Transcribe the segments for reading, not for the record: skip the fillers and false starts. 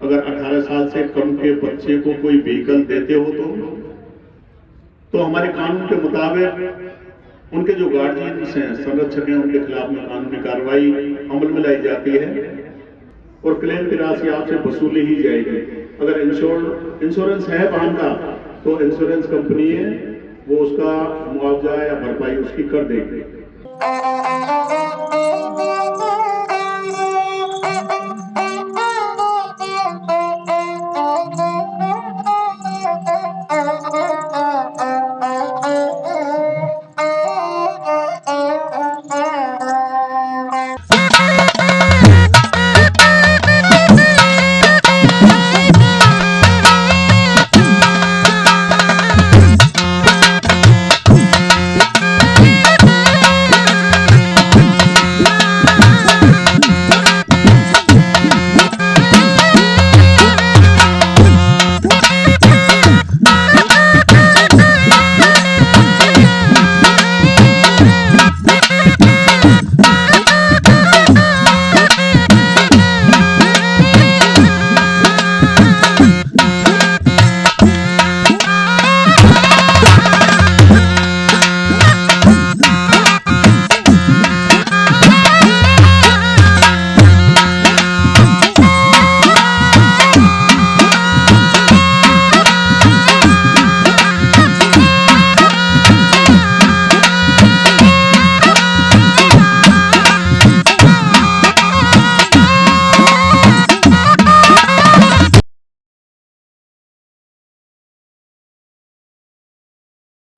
अगर 18 साल से कम के बच्चे को कोई व्हीकल देते हो तो हमारे कानून के मुताबिक उनके जो गार्जियंस हैं, संरक्षक हैं, उनके खिलाफ में कानूनी कार्रवाई अमल में लाई जाती है और क्लेम की राशि आपसे वसूली ही जाएगी। अगर इंश्योरेंस है वाहन का तो इंश्योरेंस कंपनी है वो उसका मुआवजा या भरपाई उसकी कर देगी।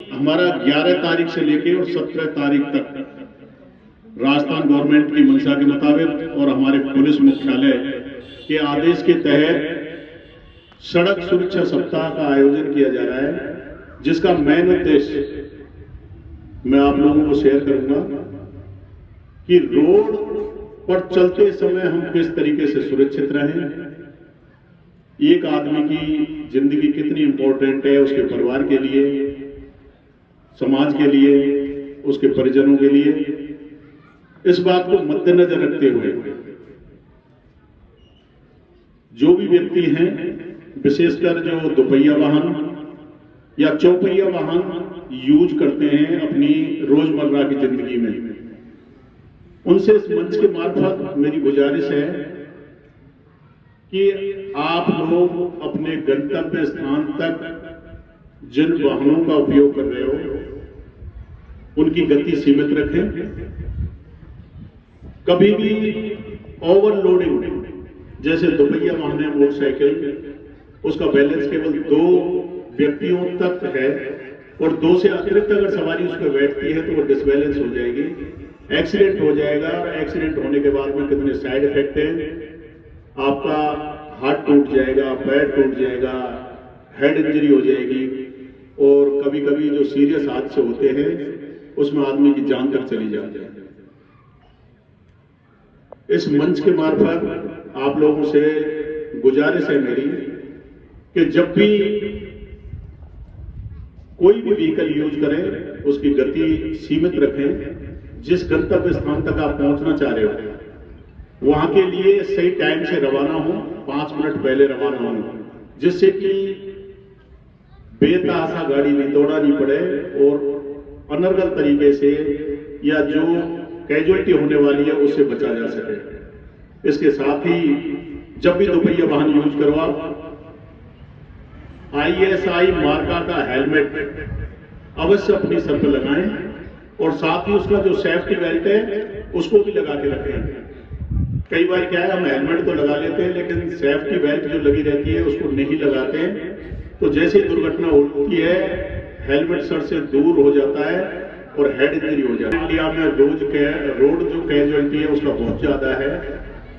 हमारा 11 तारीख से लेके और 17 तारीख तक राजस्थान गवर्नमेंट की मंशा के मुताबिक और हमारे पुलिस मुख्यालय के आदेश के तहत सड़क सुरक्षा सप्ताह का आयोजन किया जा रहा है, जिसका मेन उद्देश्य मैं आप लोगों को शेयर करूंगा कि रोड पर चलते समय हम किस तरीके से सुरक्षित रहें। एक आदमी की जिंदगी कितनी इंपॉर्टेंट है उसके परिवार के लिए, समाज के लिए, उसके परिजनों के लिए। इस बात को मद्देनजर रखते हुए जो भी व्यक्ति हैं, विशेषकर जो दोपहिया वाहन या चौपहिया वाहन यूज करते हैं अपनी रोजमर्रा की जिंदगी में, उनसे इस मंच के मार्फत मेरी गुजारिश है कि आप लोग अपने गंतव्य स्थान तक जिन वाहनों का उपयोग कर रहे हो उनकी गति सीमित रखें। कभी भी ओवरलोडिंग, जैसे दोपहिया वाहन है मोटरसाइकिल, उसका बैलेंस केवल 2 व्यक्तियों तक है और 2 से अतिरिक्त अगर सवारी उस पर बैठती है तो वो डिसबैलेंस हो जाएगी, एक्सीडेंट हो जाएगा। और एक्सीडेंट होने के बाद में कितने साइड इफेक्ट हैं, आपका हाथ टूट जाएगा, पैर टूट जाएगा, हेड इंजरी हो जाएगी और कभी कभी जो सीरियस हादसे होते हैं उसमें आदमी की जान तक चली जाती है। इस मंच के मार्फत आप लोगों से गुजारिश है मेरी कि जब भी कोई भी व्हीकल यूज करें उसकी गति सीमित रखें। जिस गंतव्य स्थान तक आप पहुंचना चाह रहे हो वहां के लिए सही टाइम से रवाना हो, 5 मिनट पहले रवाना हो, जिससे कि बेतहाशा गाड़ी नहीं दौड़ानी पड़े और अनर्गल तरीके से या जो कैजुअलिटी होने वाली है उससे बचा जा सके। इसके साथ ही जब भी दोपहिया वाहन यूज करो आप ISI मार्का का हेलमेट अवश्य अपनी सर पर लगाएं और साथ ही उसका जो सेफ्टी बेल्ट है उसको भी लगा के रखें। कई बार क्या है, हम हेलमेट तो लगा लेते हैं लेकिन सेफ्टी बेल्ट जो लगी रहती है उसको नहीं लगाते हैं, तो जैसे ही दुर्घटना होती है हेलमेट सर से दूर हो जाता है और हेड इंजरी हो जाती है। इंडिया में रोड जो कैजुअलिटी है उसका बहुत ज्यादा है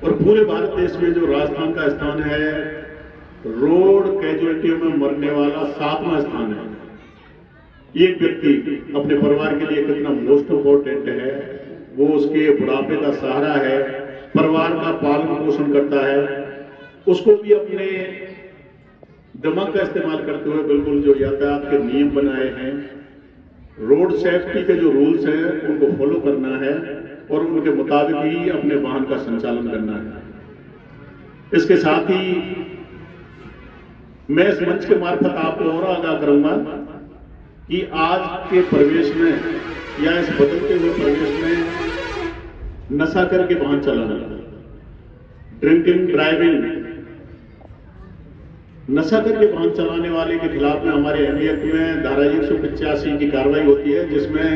और पूरे भारत देश में जो राजस्थान का स्थान है रोड कैजुअलिटियों में मरने वाला 7वां स्थान है। एक व्यक्ति अपने परिवार के लिए कितना मोस्ट इंपॉर्टेंट है, वो उसके बुढ़ापे का सहारा है, परिवार का पालन पोषण करता है, उसको भी अपने दिमाग का इस्तेमाल करते हुए बिल्कुल जो यातायात के नियम बनाए हैं, रोड सेफ्टी के जो रूल्स हैं उनको फॉलो करना है और उनके मुताबिक ही अपने वाहन का संचालन करना है। इसके साथ ही मैं इस मंच के मार्फत आपको और आगाह करूंगा कि आज के परिवेश में या इस बदलते हुए परिवेश में नशा करके वाहन चलाना, ड्रिंकिंग ड्राइविंग, नशा करके वाहन चलाने वाले के खिलाफ में हमारे एमडीएक्ट में धारा 185 की कार्रवाई होती है, जिसमें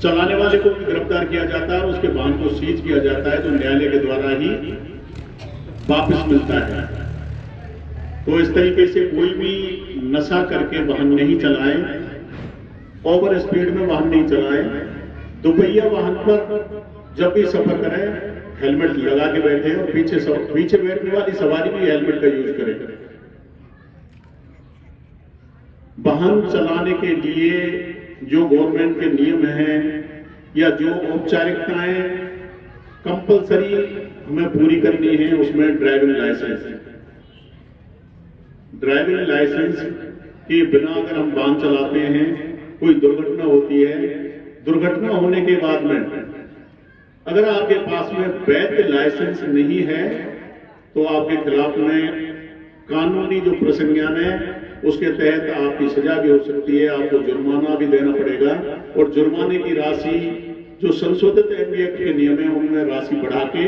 चलाने वाले को भी गिरफ्तार किया जाता है और उसके वाहन को सीज किया जाता है, जो न्यायालय के द्वारा ही वापस मिलता है। तो इस तरीके से कोई भी नशा करके वाहन नहीं चलाए, ओवर स्पीड में वाहन नहीं चलाए, दोपहिया वाहन पर जब भी सफर करें हेलमेट लगा के बैठे और पीछे बैठने वाली सवारी भी हेलमेट का यूज करें। वाहन चलाने के लिए जो गवर्नमेंट के नियम हैं या जो औपचारिकताएं कंपलसरी हमें पूरी करनी है, उसमें ड्राइविंग लाइसेंस के बिना अगर हम वाहन चलाते हैं, कोई दुर्घटना होती है, दुर्घटना होने के बाद में अगर आपके पास में वैध लाइसेंस नहीं है तो आपके खिलाफ में कानूनी जो प्रसंज्ञान है उसके तहत आपकी सजा भी हो सकती है, आपको जुर्माना भी देना पड़ेगा। और जुर्माने की राशि जो संशोधित एमडीएक्ट के नियम है उनमें राशि बढ़ा के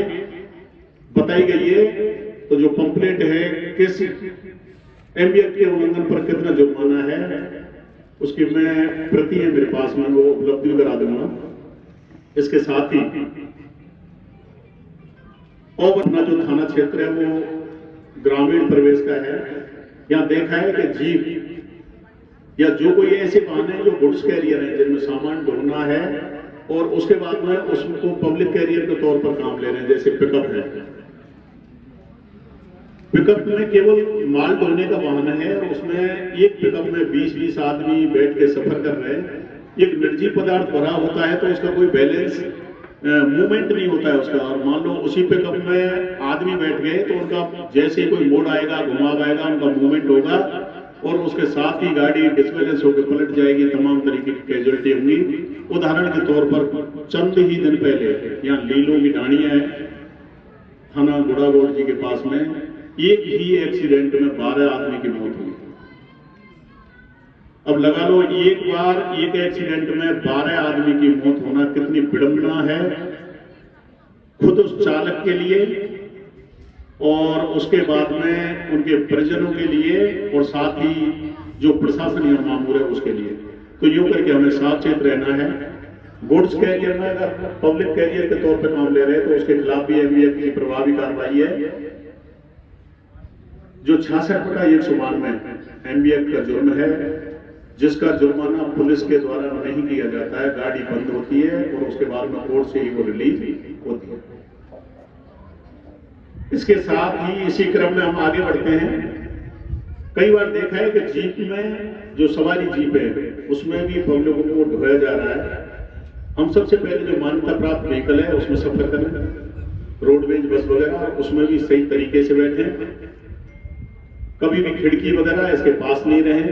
बताई गई है। तो जो पंपलेट है किस एमडीएक्ट के उल्लंघन पर कितना जुर्माना है, उसकी मैं प्रति है मेरे पास में, वो उपलब्ध करा दूंगा। इसके साथ ही और अपना जो थाना क्षेत्र है वो ग्रामीण प्रवेश का है। यहाँ देखा है कि जीप या जो कोई ऐसे वाहन है जो गुड्स कैरियर है, जिनमें सामान ढोना है और उसके बाद में उसको पब्लिक कैरियर के तौर पर काम ले रहे हैं, जैसे पिकअप है। पिकअप में केवल माल ढोने का वाहन है और उसमें एक पिकअप में 20-20 आदमी बैठ के सफर कर रहे हैं। एक निर्जीव पदार्थ भरा होता है तो उसका कोई बैलेंस मूवमेंट नहीं होता है उसका। और मान लो उसी पिकअप में आदमी बैठ गए तो उनका जैसे कोई मोड़ आएगा, घुमाव आएगा, उनका मूवमेंट होगा और उसके साथ ही गाड़ी डिसबैलेंस होकर पलट जाएगी, तमाम तरीके की कैजुअलिटी होंगी। उदाहरण के तौर पर चंद ही दिन पहले यहाँ लीलों की ढाणियां है, थाना गुड़ागोड़ जी के पास में, एक ही एक्सीडेंट में 12 आदमी की मौत हुई। अब लगा लो एक बार एक एक्सीडेंट में 12 आदमी की मौत होना कितनी विडंबना है, खुद उस चालक के लिए और उसके बाद में उनके परिजनों के लिए और साथ ही जो प्रशासन या मामूर है उसके लिए। तो यूं करके हमें सावचेत रहना है। गुड्स कैरियर में अगर पब्लिक कैरियर के तौर पर काम ले रहे हैं तो उसके खिलाफ भी एमडीएक्ट की प्रभावी कार्रवाई है। जो 66/192 एमडीएक्ट का जुर्म है, जिसका जुर्माना पुलिस के द्वारा नहीं किया जाता है, गाड़ी बंद होती है और उसके बाद में कोर्ट से ही वो रिलीज होती है। इसके साथ ही इसी क्रम में हम आगे बढ़ते हैं। कई बार देखा है कि जीप में जो सवारी जीप है उसमें भी पब्लिकों को ढोया जा रहा है। हम सबसे पहले जो मान्यता प्राप्त व्हीकल है उसमें सफर करें, रोडवेज बस वगैरह, उसमें भी सही तरीके से बैठे, कभी भी खिड़की वगैरह इसके पास नहीं रहे।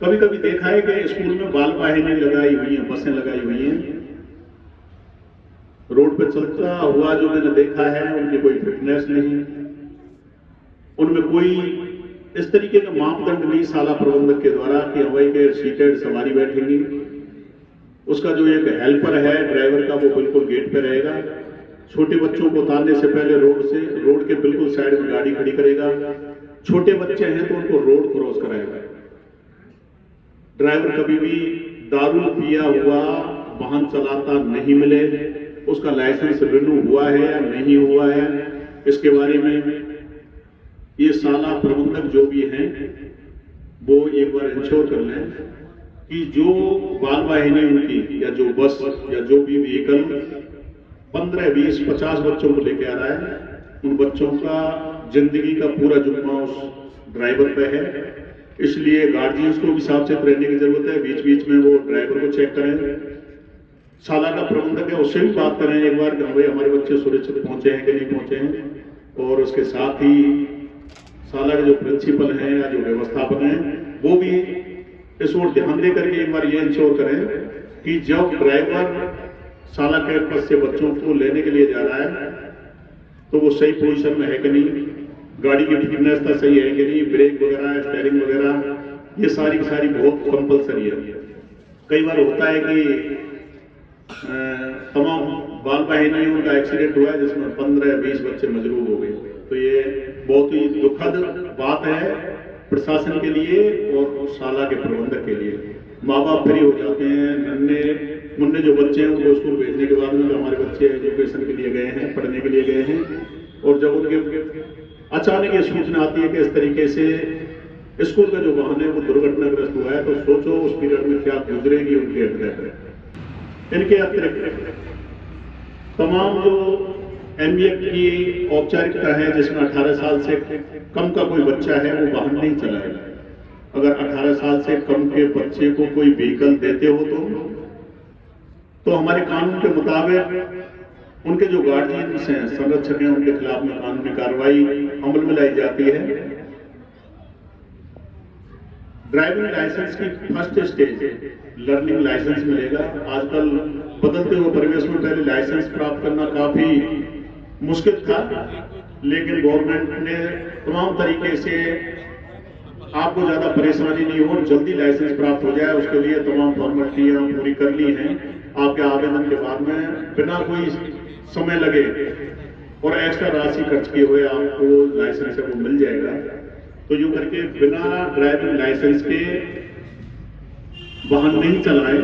कभी कभी देखा है कि स्कूल में बाल वाहिनी लगाई हुई है, बसें लगाई हुई हैं, रोड पे चलता हुआ जो मैंने देखा है उनकी कोई फिटनेस नहीं, उनमें कोई इस तरीके का मापदंड नहीं शाला प्रबंधक के द्वारा कि हवाई के सीटेड सवारी बैठेंगी। उसका जो एक हेल्पर है ड्राइवर का, वो बिल्कुल गेट पे रहेगा। छोटे बच्चों को उतारने से पहले रोड के बिल्कुल साइड में गाड़ी खड़ी करेगा। छोटे बच्चे हैं तो उनको रोड क्रॉस कराएगा। ड्राइवर कभी भी दारू पिया हुआ वाहन चलाता नहीं मिले, उसका लाइसेंस रिन्यू हुआ है या नहीं हुआ है, इसके बारे में ये शाला प्रबंधक जो भी हैं वो एक बार इंश्योर कर लें कि जो बाल वाहिनी उनकी या जो बस या जो भी व्हीकल 15, 20, 50 बच्चों को लेके आ रहा है, उन बच्चों का जिंदगी का पूरा जुम्मा उस ड्राइवर पे है। इसलिए गार्जियंस को भी सावचेत रहने की जरूरत है। बीच बीच में वो ड्राइवर को चेक करें, शाला का प्रबंधक है उससे भी बात करें एक बार कि भाई हमारे बच्चे सुरक्षित पहुंचे हैं कि नहीं पहुंचे हैं। और उसके साथ ही शाला के जो प्रिंसिपल हैं या जो व्यवस्थापक हैं वो भी इस ओर ध्यान दे करके एक बार ये इंश्योर करें कि जब ड्राइवर शाला कैंपस से बच्चों को लेने के लिए जा रहा है तो वो सही पोजीशन में है कि नहीं, गाड़ी की फिटनेस तो सही है कि नहीं, ब्रेक वगैरह, स्टीयरिंग वगैरह, ये सारी की सारी बहुत कंपलसरी है। कई बार होता है कि तमाम बाल बहनी उनका एक्सीडेंट हुआ है जिसमें 15-20 बच्चे मजरूर हो गए। तो ये बहुत ही दुखद बात है प्रशासन के लिए और शाला के प्रबंधक के लिए। माँ बाप फ्री हो जाते हैं, नन्हे मुन्ने जो बच्चे हैं उनको स्कूल भेजने के बाद में जो हमारे बच्चे एजुकेशन के लिए गए हैं, पढ़ने के लिए गए हैं, और जब उनके अचानक ये सूचना आती है कि इस तरीके से स्कूल का जो वाहन है वो दुर्घटनाग्रस्त हुआ है, तो सोचो उस पीरियड में क्या गुजरेगी उनके हृदय पर। इनके अतिरिक्त तमाम जो MBA की औपचारिकता है जिसमें 18 साल से कम का कोई बच्चा है वो वाहन नहीं चलाएगा। अगर 18 साल से कम के बच्चे को कोई व्हीकल देते हो तो हमारे कानून के मुताबिक उनके जो गार्जियंस हैं, संरक्षक हैं, उनके खिलाफ में कानूनी कार्रवाई अमल में लाई जाती है। ड्राइविंग लाइसेंस की फर्स्ट स्टेज लर्निंग लाइसेंस मिलेगा। आजकल बदलते हुए परिवेश में पहले लाइसेंस प्राप्त करना काफी मुश्किल था, लेकिन गवर्नमेंट ने तमाम तरीके से आपको ज्यादा परेशानी नहीं हो, जल्दी लाइसेंस प्राप्त हो जाए उसके लिए तमाम फॉर्मेलिटियां पूरी कर ली हैं। आपके आवेदन के बाद में बिना कोई समय लगे और एक्स्ट्रा राशि खर्च किए हुए आपको लाइसेंस है वो मिल जाएगा। तो यूं करके बिना ड्राइविंग लाइसेंस के वाहन नहीं चलाएं।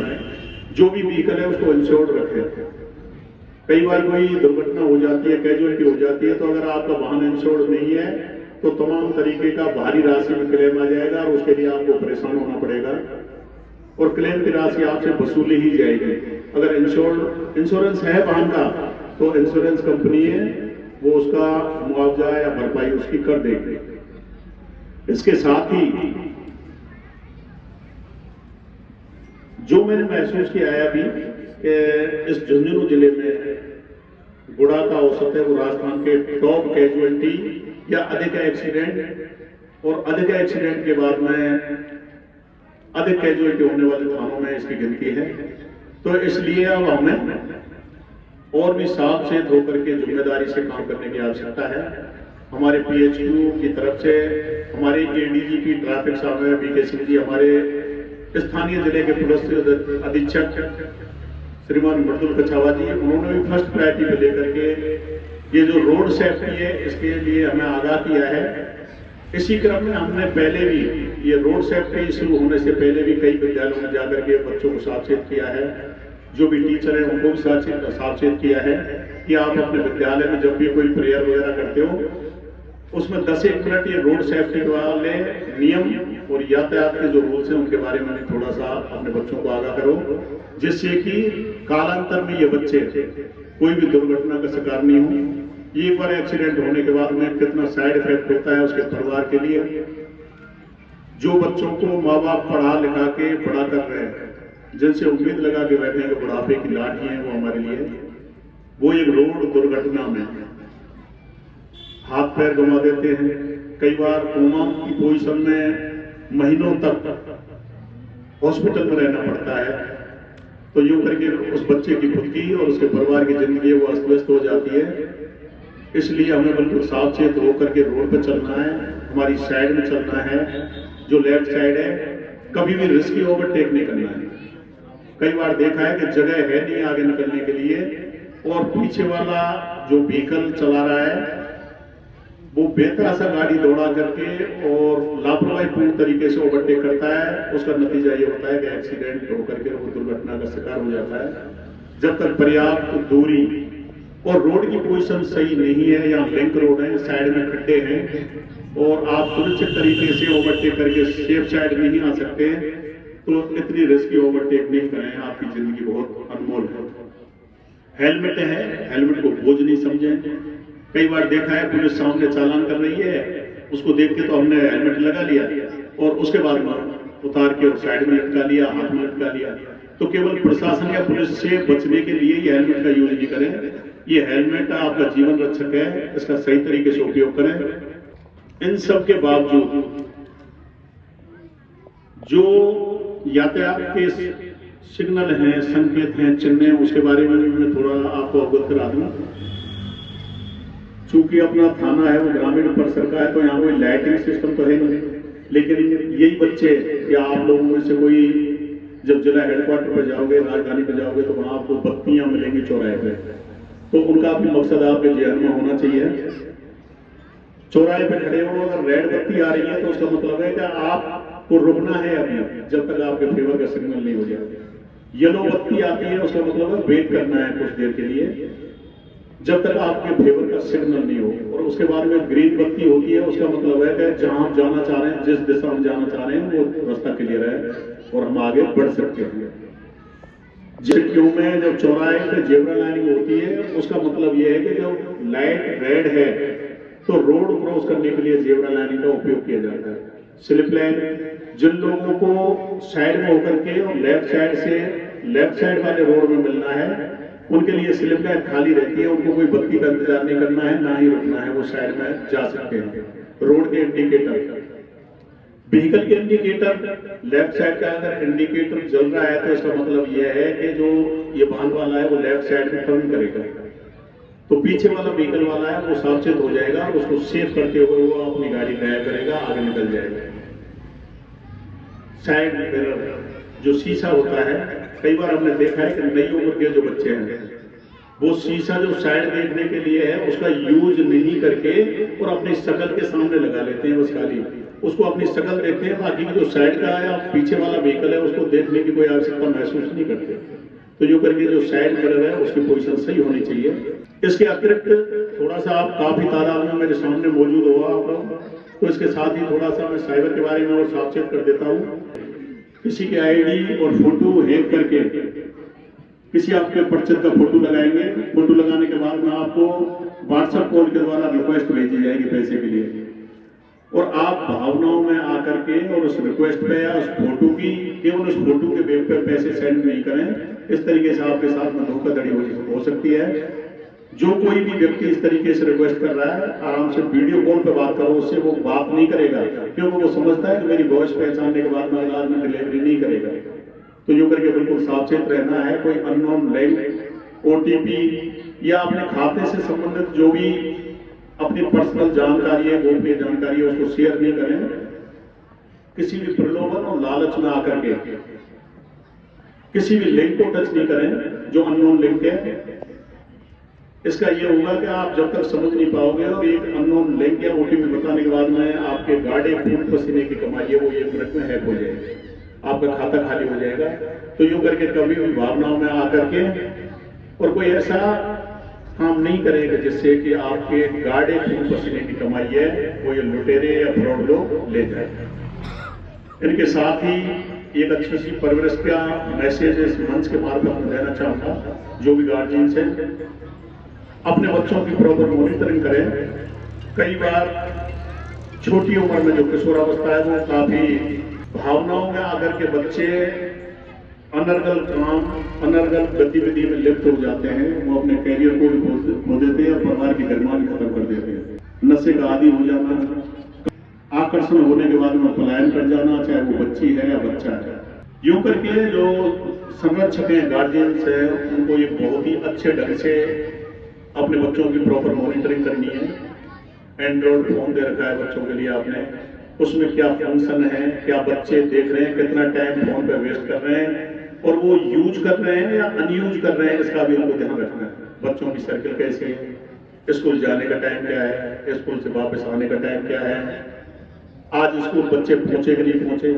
जो भी व्हीकल है उसको इंश्योर्ड रखें। कई बार कोई दुर्घटना हो जाती है, कैजुअलिटी हो जाती है, तो अगर आपका वाहन इंश्योर्ड नहीं है तो तमाम तरीके का भारी राशि में क्लेम आ जाएगा और उसके लिए आपको परेशान होना पड़ेगा और क्लेम की राशि आपसे वसूली ही जाएगी। अगर इंश्योरेंस है वाहन का तो इंश्योरेंस कंपनी है वो उसका मुआवजा या भरपाई उसकी कर देगी। इसके साथ ही जो मैंने महसूस किया है अभी कि इस झुंझुनू जिले में गुड़ा का औसत है वो राजस्थान के टॉप कैजुअलिटी या अधिक एक्सीडेंट और अधिक एक्सीडेंट के बाद में अधिक कैजुअलिटी होने वाले थानों में इसकी गिनती है। तो इसलिए अब हमें और भी सावचेत होकर के जिम्मेदारी से काम करने की आवश्यकता है। हमारे PHQ की तरफ से हमारे ADG की ट्रैफिक साहब है BK सिंह जी, हमारे स्थानीय जिले के पुलिस अधीक्षक श्रीमान मृदुल कछावा जी, उन्होंने भी फर्स्ट प्रायोरिटी पे लेकर के ये जो रोड सेफ्टी है इसके लिए हमें आगाह किया है। इसी क्रम में हमने पहले भी ये रोड सेफ्टी शुरू होने से पहले भी कई विद्यालयों में जाकर के बच्चों को सावचेत किया है। जो भी टीचर है उनको भी सावचेत किया है कि आप अपने विद्यालय में जब भी कोई प्रेयर वगैरह करते हो उसमें 10-1 मिनट ये रोड सेफ्टी वाले नियम और यातायात के जो रूल्स हैं उनके बारे में थोड़ा सा अपने बच्चों को आगाह करो, जिससे कि कालांतर में ये बच्चे कोई भी दुर्घटना का शिकार नहीं हो। एक बार एक्सीडेंट होने के बाद में कितना साइड इफेक्ट होता है उसके परिवार के लिए। जो बच्चों को माँ बाप पढ़ा लिखा के बड़ा कर रहे हैं, जिनसे उम्मीद लगा के बैठे हैं बुढ़ापे की लाठी है वो हमारे लिए, वो एक रोड दुर्घटना में हाथ पैर गंवा देते हैं। कई बार कोमा की पोजीशन में महीनों तक हॉस्पिटल में रहना पड़ता है। तो यूं करके उस बच्चे की खुद की और उसके परिवार की जिंदगी वो अस्त व्यस्त हो जाती है। इसलिए हमें बिल्कुल सावचेत होकर के रोड पर चलना है, हमारी साइड में चलना है। जो लेफ्ट साइड है कभी भी रिस्की ओवरटेक नहीं करना है। कई बार देखा है कि जगह है नहीं आगे निकलने के लिए और पीछे वाला जो व्हीकल चला रहा है वो बेहतर सा गाड़ी दौड़ा करके और लापरवाही पूर्ण तरीके से ओवरटेक करता है। उसका नतीजा ये होता है कि एक्सीडेंट होकर के वो दुर्घटना का शिकार हो जाता है। जब तक पर्याप्त दूरी और रोड की पोजीशन सही नहीं है, या लिंक रोड है, साइड में खड्डे हैं और आप सुरक्षित तरीके से ओवरटेक करके सेफ साइड नहीं आ सकते, तो इतनी रिस्की ओवरटेक नहीं करें। आपकी जिंदगी बहुत अनमोल है। हेलमेट है, हेलमेट को बोझ नहीं समझें। कई बार देखा है पुलिस सामने चालान कर रही है, उसको देख के तो हमने हेलमेट लगा लिया और उसके बाद में उतार के साइड में लटका लिया, हाथ में लटका लिया। तो केवल प्रशासन या पुलिस से बचने के लिए ये हेलमेट का यूज नहीं करें। ये हेलमेट आपका जीवन रक्षक है, इसका सही तरीके से उपयोग करें। इन सब के बावजूद जो यातायात के सिग्नल हैं, संकेत हैं, चिन्ह हैं, उसके बारे में मैं थोड़ा आपको अवगत करा दूं। चूंकि अपना थाना है वो ग्रामीण परिसर का है, तो यहाँ कोई लाइटिंग सिस्टम तो है नहीं, लेकिन यही बच्चे या आप लोगों में से कोई जब जिला हेडक्वार्टर पर जाओगे, राजधानी पर जाओगे, तो वहाँ आपको बत्तियां मिलेंगी चौराहे पे, तो उनका भी मकसद आपके जेहन में होना चाहिए। चौराहे पे खड़े हो, अगर रेड बत्ती आ रही है तो उसका मतलब है कि आपको रुकना है अभी, जब तक आपके फेवर का सिग्नल नहीं हो जाए। येलो बत्ती आती है, उसका मतलब है वेट करना है कुछ देर के लिए, जब तक आपके फेवर का सिग्नल नहीं हो। और उसके बाद में ग्रीन बत्ती होती है, उसका मतलब है कि जहां आप जाना चाह रहे हैं, जिस दिशा में जाना चाह रहे हैं, वो रास्ता क्लियर है और हम आगे बढ़ सकते हैं। क्यों में जब चौराहे पे जेब्रा लाइनिंग होती है, उसका मतलब यह है कि जब लाइट रेड है तो रोड क्रॉस करने के लिए जेब्रा लाइनिंग का उपयोग किया जाता है। स्लिप लाइन, जिन लोगों को साइड में होकर के और लेफ्ट साइड वाले रोड में मिलना है, उनके लिए स्लिप लाइन खाली रहती है, उनको कोई बत्ती का इंतजार नहीं करना है, ना ही रुकना है, वो साइड में जा सकते हैं। रोड के इंडिकेटर, व्हीकल के इंडिकेटर, लेफ्ट साइड का अगर इंडिकेटर जल रहा है तो इसका मतलब यह है कि जो ये वाहन वाला है वो लेफ्ट साइड में टर्न करेगा, तो पीछे वाला व्हीकल वाला है वो सावचेत हो जाएगा और उसको सेव करते हुए वो अपनी गाड़ी ड्राइव करेगा, आगे निकल जाएगा। साइड मिरर, जो शीशा होता है, कई बार हमने देखा है कि नई उम्र के जो बच्चे हैं वो शीशा जो साइड देखने के लिए है उसका यूज नहीं करके और अपनी शकल के सामने लगा लेते हैं, बस खाली उसको अपनी शकल देखते हैं, बाकी जो साइड का या पीछे वाला व्हीकल है उसको देखने की कोई आवश्यकता महसूस नहीं करते। तो जो करके जो साइड मिरर है उसकी पोजीशन सही होनी चाहिए। इसके अतिरिक्त थोड़ा सा आप काफी तादाद में मेरे सामने मौजूद होगा आप लोग, तो इसके साथ ही थोड़ा सा मैं साइबर के बारे में और सावचेत कर देता हूँ। किसी के आईडी और फोटो हैक करके किसी आपके परिचित का फोटो लगाएंगे, फोटो लगाने के बाद में आपको व्हाट्सएप कॉल के द्वारा रिक्वेस्ट भेजी जाएगी पैसे के लिए, और आप भावनाओं में आकर के और उस रिक्वेस्ट पे या उस फोटो की केवल उस फोटो के बेस पर पैसे सेंड नहीं करें। इस तरीके से आपके साथ में धोखाधड़ी हो सकती है। जो कोई भी व्यक्ति इस तरीके से रिक्वेस्ट कर रहा है, आराम से वीडियो कॉल पे बात करो, उससे वो बात नहीं करेगा, क्योंकि वो समझता है कि मेरी वॉइस पहचानने के बाद में अगला आदमी डिलीवरी नहीं करेगा। तो जो करके बिल्कुल सावचेत रहना है। कोई अननोन लिंक, ओटीपी या अपने खाते से संबंधित जो भी अपनी पर्सनल जानकारी है, गोपनीय जानकारी है, उसको शेयर नहीं करें। किसी भी प्रलोभन और लालच में आकर के किसी भी लिंक को टच नहीं करें जो अननोन लिंक है। इसका यह होगा कि आप जब तक समझ नहीं पाओगे और एक अननोन लिंक या ओटीपी बताने के बाद में आपके गाढ़े खून पसीने की कमाई है वो 1 मिनट में हैक हो जाएगी, आपका खाता खाली हो जाएगा। तो यूं करके कभी भी भावनाओं में आकर के और कोई ऐसा काम नहीं करेगा जिससे कि आपके गाढ़े खून पसीने की कमाई है वो ये लुटेरे या फ्रॉड लोग ले जाए। इनके साथ ही एक अच्छी सी परवरिश का मैसेज इस मंच के मार्फत में देना चाहूंगा। जो भी गार्जियंस हैं अपने बच्चों की प्रॉपर मॉनिटरिंग करें। कई बार छोटी उम्र में जो किशोरावस्था है वो काफी भावनाओं में आकर के बच्चे अनर्गल काम, अनर्गल गतिविधि में लिप्त हो जाते हैं। वो अपने कैरियर को भी खो देते हैं और परिवार की गरिमा भी खत्म कर देते हैं। नशे का आदी हो जाना, आकर्षण होने के बाद में पलायन कर जाना, चाहे वो बच्ची है या बच्चा है। यूं करके जो संरक्षक हैं, गार्जियंस है, उनको ये बहुत ही अच्छे ढंग से अपने बच्चों की प्रॉपर मॉनिटरिंग करनी है। एंड्रॉइड फोन दे रखा है बच्चों के लिए आपने, उसमें क्या फंक्शन है, क्या बच्चे देख रहे हैं, कितना टाइम फोन पे वेस्ट कर रहे हैं और वो यूज कर रहे हैं या अनयूज कर रहे हैं, इसका भी हमको ध्यान रखना है। बच्चों की सर्किल कैसे है, स्कूल जाने का टाइम क्या है, स्कूल से वापस आने का टाइम क्या है, आज स्कूल बच्चे पहुंचे कि नहीं पहुंचे,